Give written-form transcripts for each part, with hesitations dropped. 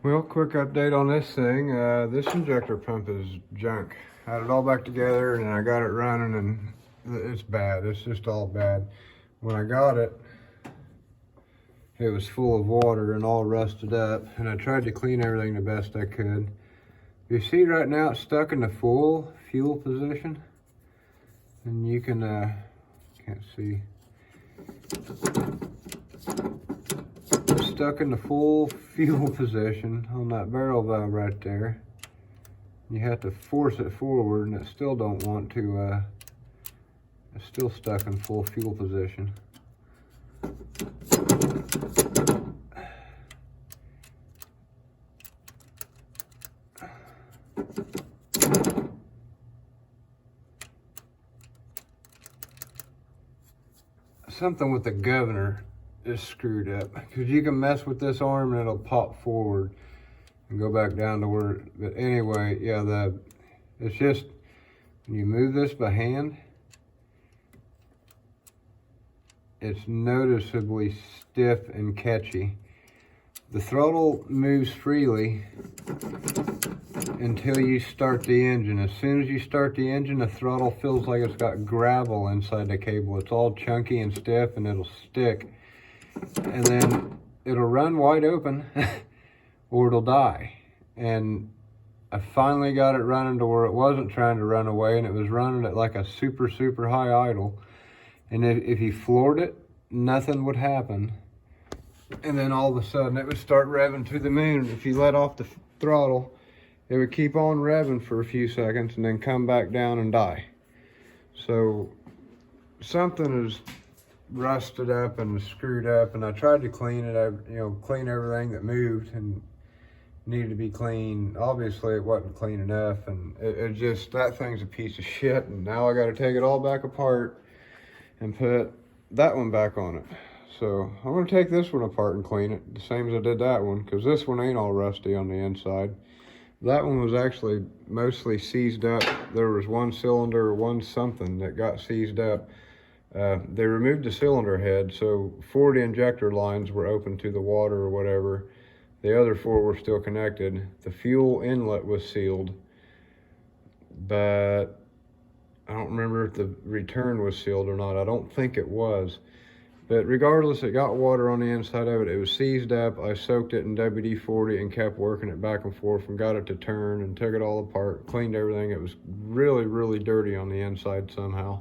Well, quick update on this thing. This injector pump is junk. I had it all back together and I got it running and it's bad. It's just all bad. When I got it, it was full of water and all rusted up, and I tried to clean everything the best I could. You see right now it's stuck in the full fuel position, and you can, can't see. It's stuck in the full fuel position on that barrel valve right there. You have to force it forward and it still don't want to, it's still stuck in full fuel position. Something with the governor is screwed up, because you can mess with this arm and it'll pop forward and go back down to where, but anyway, yeah, it's just, when you move this by hand, it's noticeably stiff and catchy. The throttle moves freely until you start the engine. As soon as you start the engine, the throttle feels like it's got gravel inside the cable. It's all chunky and stiff and it'll stick. And then it'll run wide open or it'll die. And I finally got it running to where it wasn't trying to run away, and it was running at like a super, super high idle. And if you floored it, nothing would happen. And then all of a sudden it would start revving to the moon. If you let off the throttle, it would keep on revving for a few seconds and then come back down and die. So something is rusted up and screwed up, and I tried to clean it, clean everything that moved and needed to be clean. Obviously it wasn't clean enough, and it just, that thing's a piece of shit, and now I got to take it all back apart and put that one back on it. So I'm going to take this one apart and clean it the same as I did that one, because this one ain't all rusty on the inside. That one was actually mostly seized up. There was one cylinder or one something that got seized up. They removed the cylinder head, so 4 of the injector lines were open to the water or whatever. The other 4 were still connected. The fuel inlet was sealed, but I don't remember if the return was sealed or not. I don't think it was. But regardless, it got water on the inside of it. It was seized up. I soaked it in WD-40 and kept working it back and forth and got it to turn and took it all apart, cleaned everything. It was really, really dirty on the inside somehow,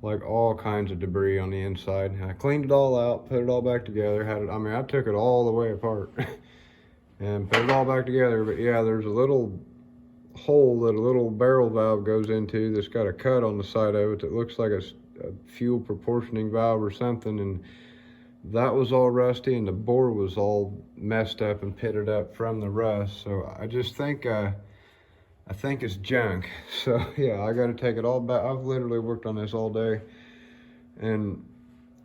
like all kinds of debris on the inside. And I cleaned it all out, put it all back together. I took it all the way apart and put it all back together. But yeah, there's a little hole that a little barrel valve goes into that's got a cut on the side of it that looks like a fuel proportioning valve or something, and that was all rusty, and the bore was all messed up and pitted up from the rust. So I just think I think it's junk. So yeah, I got to take it all back. I've literally worked on this all day, and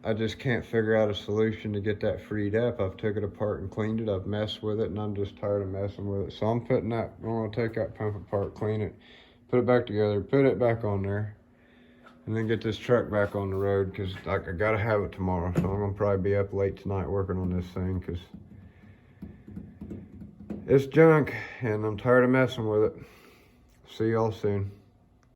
I just can't figure out a solution to get that freed up. I've took it apart and cleaned it. I've messed with it, and I'm just tired of messing with it. So I'm going to take that pump apart, clean it, put it back together, put it back on there, and then get this truck back on the road, because I gotta have it tomorrow. So I'm gonna probably be up late tonight working on this thing, because it's junk and I'm tired of messing with it. See y'all soon.